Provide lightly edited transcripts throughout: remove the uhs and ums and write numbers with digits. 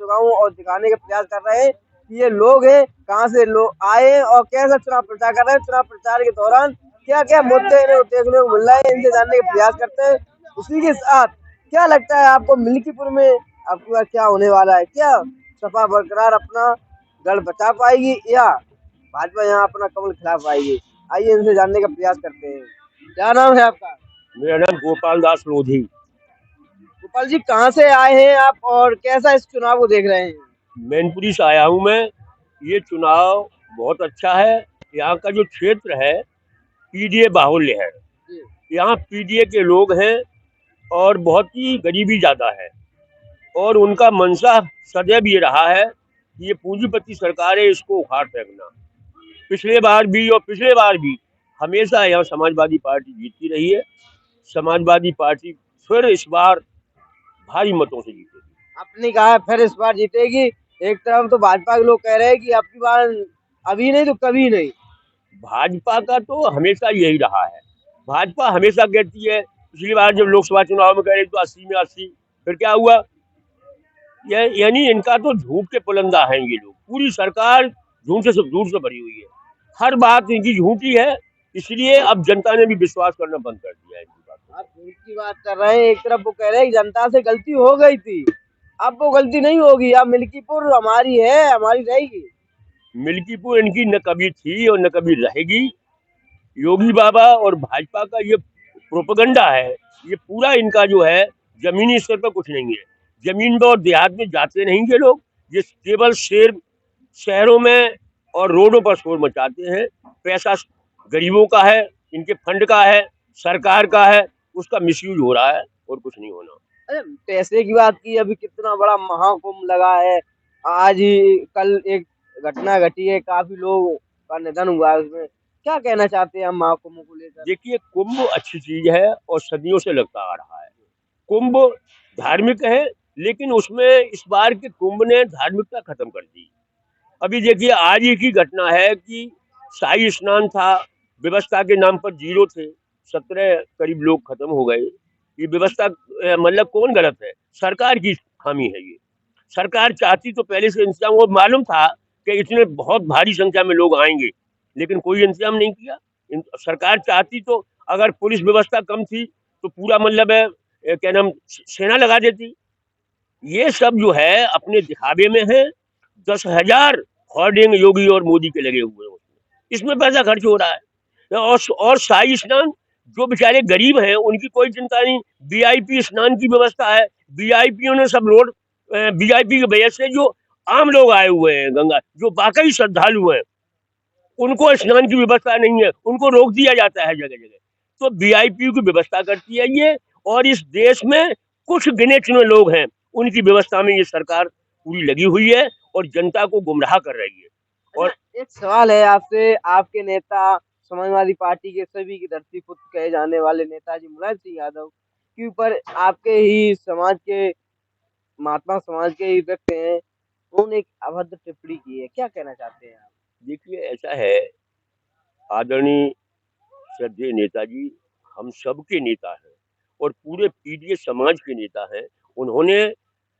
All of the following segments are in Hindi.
चुका हूँ और दिखाने का प्रयास कर रहे हैं कि ये लोग हैं, कहाँ से लोग आए और कैसा चुनाव प्रचार कर रहे हैं। चुनाव प्रचार के दौरान क्या क्या मुद्दे इन्हें देखने को मिल रहे हैं, इनसे जानने का प्रयास करते हैं। उसी के साथ क्या लगता है आपको, मिल्कीपुर में आपके पास क्या होने वाला है? क्या सपा बरकरार अपना गढ़ बचा पाएगी या भाजपा यहाँ अपना कमल खिला पाएगी? आइए इनसे जानने का प्रयास करते हैं। क्या नाम है आपका? मेरा नाम गोपाल दास लोधी। गोपाल जी, कहाँ से आए हैं आप और कैसा इस चुनाव को देख रहे हैं? मैनपुरी से आया हूँ मैं। ये चुनाव बहुत अच्छा है। यहाँ का जो क्षेत्र है पीडीए बाहुल्य है। यहाँ पीडीए के लोग हैं और बहुत ही गरीबी ज्यादा है और उनका मंशा सदैव ये रहा है कि ये पूंजीपति सरकार है, इसको उखाड़ फेंकना। पिछले बार भी हमेशा यहाँ समाजवादी पार्टी जीतती रही है। समाजवादी पार्टी फिर इस बार भारी मतों से जीतेगी। आपने कहा फिर इस बार जीतेगी, एक तरफ तो भाजपा के लोग कह रहे हैं कि अब की बार अभी नहीं तो कभी नहीं। भाजपा का तो हमेशा यही रहा है। भाजपा हमेशा कहती है, पिछली बार जब लोकसभा चुनाव में कह रही तो 80 में 80, फिर क्या हुआ? यानी इनका तो झूठ के पुलंदा हैं ये लोग। पूरी सरकार झूठ से भरी हुई है। हर बात इनकी झूठी है, इसलिए अब जनता ने भी विश्वास करना बंद कर दिया है इनकी बातों आप झूठ की बात कर रहे हैं, एक तरफ वो कह रहे हैं कि जनता से गलती हो गई थी, अब वो गलती नहीं होगी, अब मिल्कीपुर हमारी है, हमारी रहेगी। मिल्कीपुर इनकी न कभी थी और न कभी रहेगी। योगी बाबा और भाजपा का ये प्रोपेगेंडा है, ये पूरा इनका जो है जमीनी स्तर पर कुछ नहीं है। जमीन पर और देहात में जाते नहीं ये लोग। ये केवल शहरों में और रोडों पर शोर मचाते हैं। पैसा गरीबों का है, इनके फंड का है, सरकार का है, उसका मिसयूज हो रहा है और कुछ नहीं होना। अरे पैसे की बात की, अभी कितना बड़ा महाकुंभ लगा है, आज ही कल एक घटना घटी है, काफी लोगों का निधन हुआ है उसमें। क्या कहना चाहते हैं हम महाकुंभ को लेकर? देखिए, कुंभ अच्छी चीज है और सदियों से लगता आ रहा है। कुंभ धार्मिक है, लेकिन उसमें इस बार के कुंभ ने धार्मिकता खत्म कर दी। अभी देखिए, आज ही की घटना है कि शाही स्नान था, व्यवस्था के नाम पर 0 थे, 17 करीब लोग खत्म हो गए। ये व्यवस्था मतलब कौन गलत है? सरकार की खामी है ये। सरकार चाहती तो पहले से इंतजाम, वो मालूम था कि इतने बहुत भारी संख्या में लोग आएंगे, लेकिन कोई इंतजाम नहीं किया। सरकार चाहती तो अगर पुलिस व्यवस्था कम थी तो पूरा मतलब है क्या नाम सेना लगा देती। ये सब जो है अपने दिखावे में है। 10,000 होर्डिंग योगी और मोदी के लगे हुए हैं उसमें, इसमें पैसा खर्च हो रहा है। और शाही स्नान, जो बेचारे गरीब हैं उनकी कोई चिंता नहीं। वीआईपी स्नान की व्यवस्था है। वीआईपीओ ने सब रोड, वीआईपी की वजह से जो आम लोग आए हुए हैं गंगा, जो वाकई श्रद्धालु हैं, उनको स्नान की व्यवस्था नहीं है, उनको रोक दिया जाता है जगह जगह। तो वीआईपी की व्यवस्था करती है ये। और इस देश में कुछ गिने चुने लोग हैं, उनकी व्यवस्था में ये सरकार पूरी लगी हुई है और जनता को गुमराह कर रही है। और एक सवाल है आपसे, आपके नेता, समाजवादी पार्टी के सभी की धरती पुत्र कहे जाने वाले नेताजी मुलायम सिंह यादव के ऊपर आपके ही समाज के, महात्मा समाज के ही व्यक्ति हैं, उन्होंने एक अभद्र टिप्पणी की है, क्या कहना चाहते हैं आप? देखिए, ऐसा है, आदरणीय श्रद्धेय नेताजी हम सबके नेता हैं और पूरे पीडीए समाज के नेता हैं। उन्होंने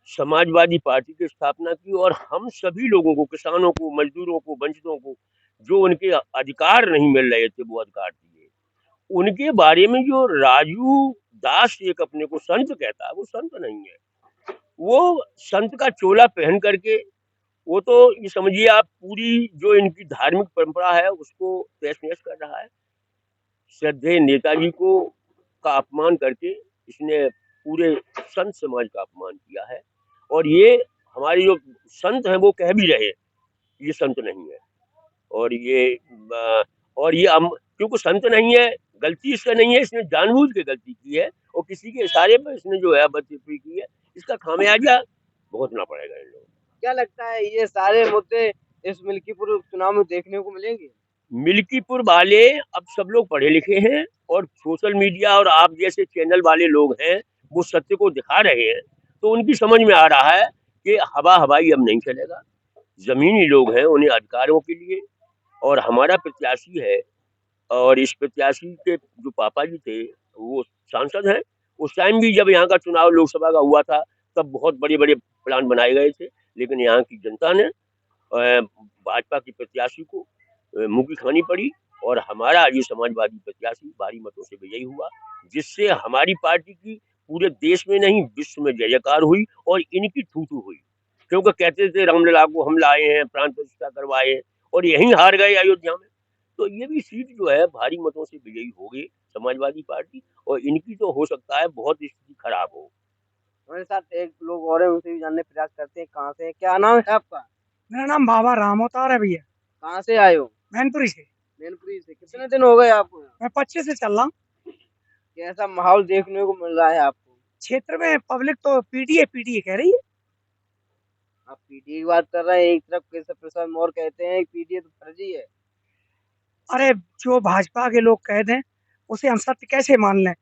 समाजवादी पार्टी की स्थापना की और हम सभी लोगों को, किसानों को, मजदूरों को, वंचितों को, जो उनके अधिकार नहीं मिल रहे थे वो अधिकार दिए। उनके बारे में जो राजू दास एक अपने को संत कहता है, वो संत नहीं है। वो संत का चोला पहन करके, वो तो ये समझिए आप, पूरी जो इनकी धार्मिक परंपरा है उसको तहस नहस कर रहा है। श्रद्धेय नेताजी को का अपमान करके इसने पूरे संत समाज का अपमान किया है। और ये हमारे जो संत हैं वो कह भी रहे ये संत नहीं है। और ये क्योंकि संत नहीं है, गलती इसका नहीं है, इसने जानबूझ के गलती की है और किसी के इशारे पर इसने जो है बदतमीजी की है। इसका खामियाजा भुगतना पड़ेगा इन लोगों को। क्या लगता है ये सारे मुद्दे इस मिल्कीपुर चुनाव में देखने को मिलेंगे? मिल्कीपुर वाले अब सब लोग पढ़े लिखे हैं और सोशल मीडिया और आप जैसे चैनल वाले लोग हैं, वो सत्य को दिखा रहे हैं, तो उनकी समझ में आ रहा है कि हवा हवाई अब नहीं चलेगा। जमीनी लोग हैं, उन्हें अधिकारों के लिए, और हमारा प्रत्याशी है, और इस प्रत्याशी के जो पापा जी थे वो सांसद हैं। उस टाइम भी जब यहाँ का चुनाव लोकसभा का हुआ था तब बहुत बड़े बड़े प्लान बनाए गए थे, लेकिन यहाँ की जनता ने भाजपा की प्रत्याशी को मुंह की खानी पड़ी और हमारा ये समाजवादी प्रत्याशी भारी मतों से विजयी हुआ, जिससे हमारी पार्टी की पूरे देश में नहीं विश्व में जय जयकार हुई और इनकी थू-थू हुई। क्योंकि कहते थे रामलला को हम लाए हैं, प्राण प्रतिष्ठा करवाए और यहीं हार गए अयोध्या में। तो ये भी सीट जो है भारी मतों से विजयी हो गई समाजवादी पार्टी और इनकी तो हो सकता है बहुत स्थिति खराब हो। हमारे साथ एक लोग और हैं, उनसे भी जानने प्रयास करते हैं कहाँ से हैं। क्या नाम है आपका? मेरा नाम बाबा राम अवतार है भैया, कहाँ से आए हो? मैनपुरी से। मैनपुरी से। कितने दिन हो गए आपको यहाँ? मैं 25 से चल रहा हूँ। कैसा माहौल देखने को मिल रहा है आपको? क्षेत्र में पब्लिक तो पीडीए कह रही है। आप पीटीए की बात कर रहे हैं, एक तरफ केशव प्रसाद मौर्य कहते हैं पीटीए तो फर्जी है। अरे जो भाजपा के लोग कह दें उसे हम सत्य कैसे मान लें,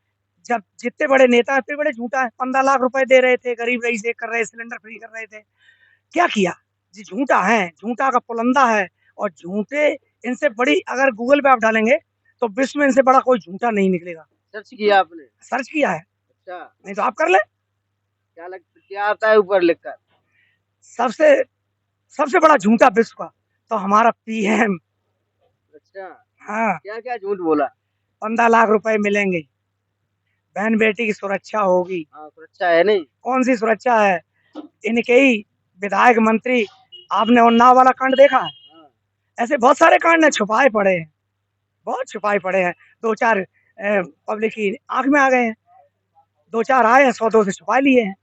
जब जितने बड़े नेता हैं इतने बड़े झूठा है। 15 लाख रुपए दे रहे थे, गरीब रईस से कर रहे, सिलेंडर फ्री कर रहे थे, क्या किया जी? झूठा है, झूठा का पुलंदा है। और झूठे इनसे बड़ी अगर गूगल पे आप डालेंगे तो विश्व में इनसे बड़ा कोई झूठा नहीं निकलेगा। सर्च किया आपने? सर्च किया है, अच्छा, नहीं तो आप कर ले। क्या लगता क्या आता है ऊपर लिखकर? सबसे सबसे बड़ा झूठा विश्व का तो हमारा पीएम। अच्छा, हाँ, क्या क्या झूठ बोला? 15 लाख रुपए मिलेंगे, बहन बेटी की सुरक्षा होगी। हाँ, सुरक्षा है नहीं? कौन सी सुरक्षा है? इनके ही विधायक मंत्री, आपने उन्नाव वाला कांड देखा है? हाँ। ऐसे बहुत सारे कांड ने छुपाए पड़े हैं, बहुत छुपाए पड़े हैं। 2-4 पब्लिक की आंख में आ गए हैं, 2-4 आए हैं, 100-200 से छुपा लिए हैं।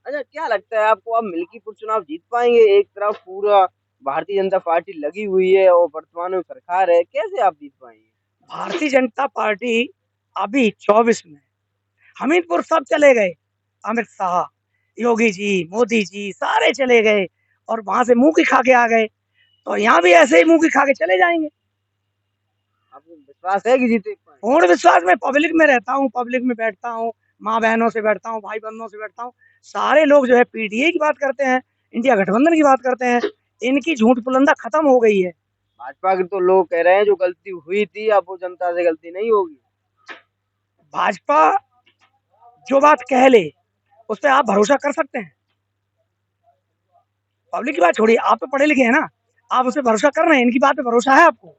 अच्छा, क्या लगता है आपको आप मिल्कीपुर चुनाव जीत पाएंगे? एक तरफ पूरा भारतीय जनता पार्टी लगी हुई है और वर्तमान में सरकार है, कैसे आप जीत पाएंगे? भारतीय जनता पार्टी अभी 24 में हमीरपुर सब चले गए, अमित शाह, योगी जी, मोदी जी सारे चले गए और वहां से मुंह की खा के आ गए, तो यहाँ भी ऐसे ही मुंह की खा के चले जाएंगे। आपको विश्वास है कि जीत पाएंगे? पूर्ण विश्वास। में पब्लिक में रहता हूँ, पब्लिक में बैठता हूँ, माँ बहनों से बैठता हूँ, भाई बंधुओं से बैठता हूँ। सारे लोग जो है पीडीए की बात करते हैं, इंडिया गठबंधन की बात करते हैं। इनकी झूठ पुलंदा खत्म हो गई है। भाजपा के तो लोग कह रहे हैं जो गलती हुई थी अब वो जनता से गलती नहीं होगी। भाजपा जो बात कह ले उस पर आप भरोसा कर सकते हैं? पब्लिक की बात छोड़िए, आप तो पढ़े लिखे हैं ना, आप उसे भरोसा कर रहे हैं, इनकी बात पे भरोसा है आपको?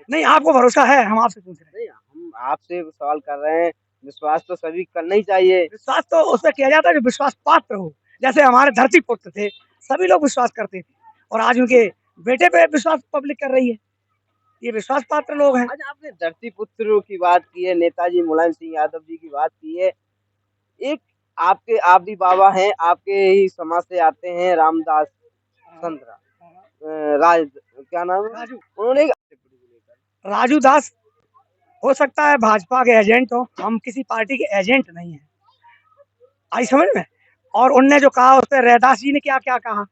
नहीं, आपको भरोसा है, हम आपसे पूछ रहे हैं। नहीं, हम आपसे सवाल कर रहे हैं, विश्वास तो सभी करना ही चाहिए। विश्वास तो उस पर किया जाता है जो विश्वास पात्र हो। जैसे हमारे धरती पुत्र थे, सभी लोग विश्वास करते थे और आज उनके बेटे पे विश्वास पब्लिक कर रही है। ये विश्वास पात्र लोग हैं। आज आपने धरती पुत्र की बात की है, नेताजी मुलायम सिंह यादव जी की बात की है। एक आप भी बाबा हैं, आपके ही समाज से आते हैं, रामदास संतरा राज क्या नाम है? राजू उन्होंने राजू दास हो सकता है भाजपा के एजेंट हो, हम किसी पार्टी के एजेंट नहीं हैं, आई समझ में। और उनने जो कहा उस पर रैदास जी ने क्या क्या कहा,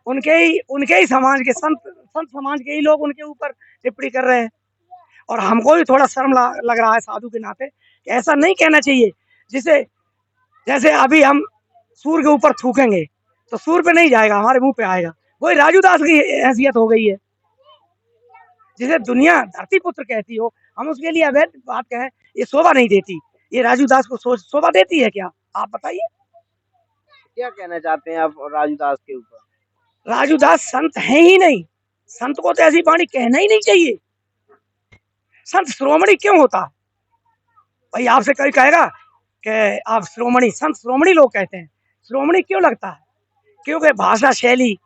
उनके ही समाज के संत समाज के ही लोग उनके ऊपर टिप्पणी कर रहे हैं। और हमको भी थोड़ा शर्म लग रहा है साधु के नाते कि ऐसा नहीं कहना चाहिए। जिसे जैसे अभी हम सूर के ऊपर थूकेंगे तो सूर पे नहीं जाएगा, हमारे मुंह पे आएगा। वही राजू दास की हैसियत हो गई है, जिसे दुनिया धरती पुत्र कहती हो, हम उसके लिए अवैध बात कहें, ये शोभा नहीं देती। ये राजू दास को शोभा देती है क्या? आप बताइए। क्या कहना चाहते हैं आप राजू दास के ऊपर? राजू दास संत है ही नहीं, संत को तो ऐसी वाणी कहना ही नहीं चाहिए। संत श्रोमणी क्यों होता है भाई? आपसे कोई कहेगा कि आप श्रोमणी, संत श्रोमणी लोग कहते हैं, श्रोमणी क्यों लगता है? क्योंकि भाषा शैली,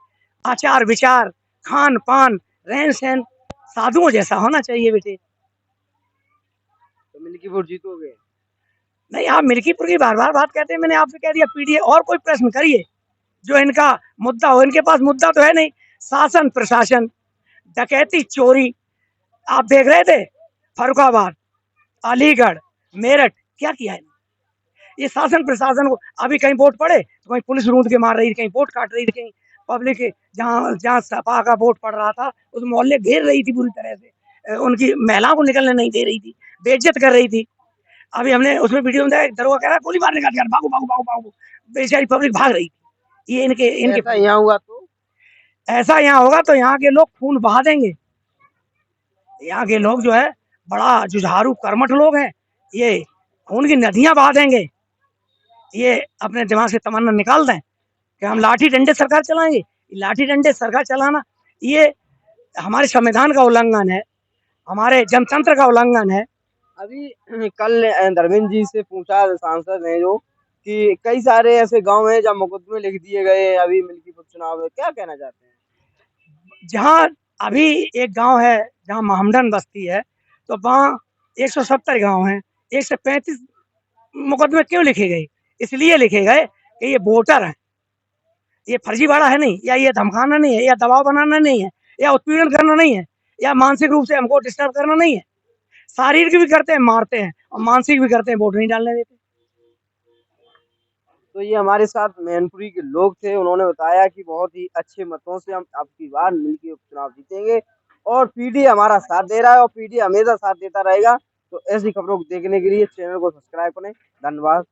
आचार विचार, खान पान, रहन सहन साधुओं जैसा होना चाहिए बेटे। तो मिल्कीपुर जीतोगे? नहीं, आप मिल्कीपुर की बार बार बात कहते हैं, मैंने आपसे कह दिया पीडीए। और कोई प्रश्न करिए जो इनका मुद्दा हो। इनके पास मुद्दा तो है नहीं, शासन प्रशासन, डकैती चोरी। आप देख रहे थे फर्रुखाबाद, अलीगढ़, मेरठ, क्या किया है ये शासन प्रशासन को? अभी कहीं वोट पड़े तो कहीं पुलिस रूंध के मार रही थी, कहीं वोट काट रही थी, कहीं पब्लिक जहाँ जहाँ सपा का वोट पड़ रहा था उस मोहल्ले घेर रही थी बुरी तरह से, उनकी महिलाओं को निकलने नहीं दे रही थी, बेइज्जत कर रही थी। अभी हमने उसमें वीडियो में देखा, दरोगा कह रहा है गोली मारने का, भागो भागो भागो भागो, बेचारी पब्लिक भाग रही थी। ये इनके ऐसा यहाँ हुआ तो? ऐसा यहाँ होगा तो यहाँ के लोग खून बहा देंगे। यहाँ के लोग जो है बड़ा जुझारू कर्मठ लोग हैं, ये खून की नदियां बहा देंगे। ये अपने दिमाग से तमन्ना निकाल दें कि हम लाठी डंडे सरकार चलाएंगे। लाठी डंडे सरकार चलाना ये हमारे संविधान का उल्लंघन है, हमारे जनतंत्र का उल्लंघन है। अभी कल धर्मेंद्र जी से पूछा सांसद ने जो कि कई सारे ऐसे गांव हैं जहाँ मुकदमे लिख दिए गए हैं अभी मिल्कीपुर चुनाव में, क्या कहना चाहते हैं? जहाँ अभी एक गांव है जहाँ महमडन बस्ती है, तो वहाँ 170 गांव हैं, 135 मुकदमे क्यों लिखे गए? इसलिए लिखे गए कि ये वोटर हैं, ये फर्जीवाड़ा है नहीं, या ये धमकाना नहीं है, या दबाव बनाना नहीं है, या उत्पीड़न करना नहीं है, या मानसिक रूप से हमको डिस्टर्ब करना नहीं है। शारीरिक भी करते हैं, मारते हैं, और मानसिक भी करते हैं, वोट नहीं डालने देते। तो ये हमारे साथ मैनपुरी के लोग थे, उन्होंने बताया कि बहुत ही अच्छे मतों से हम अब की बार मिलकर उपचुनाव जीतेंगे और पीडी हमारा साथ दे रहा है और पीडी हमेशा साथ देता रहेगा। तो ऐसी खबरों को देखने के लिए चैनल को सब्सक्राइब करें। धन्यवाद।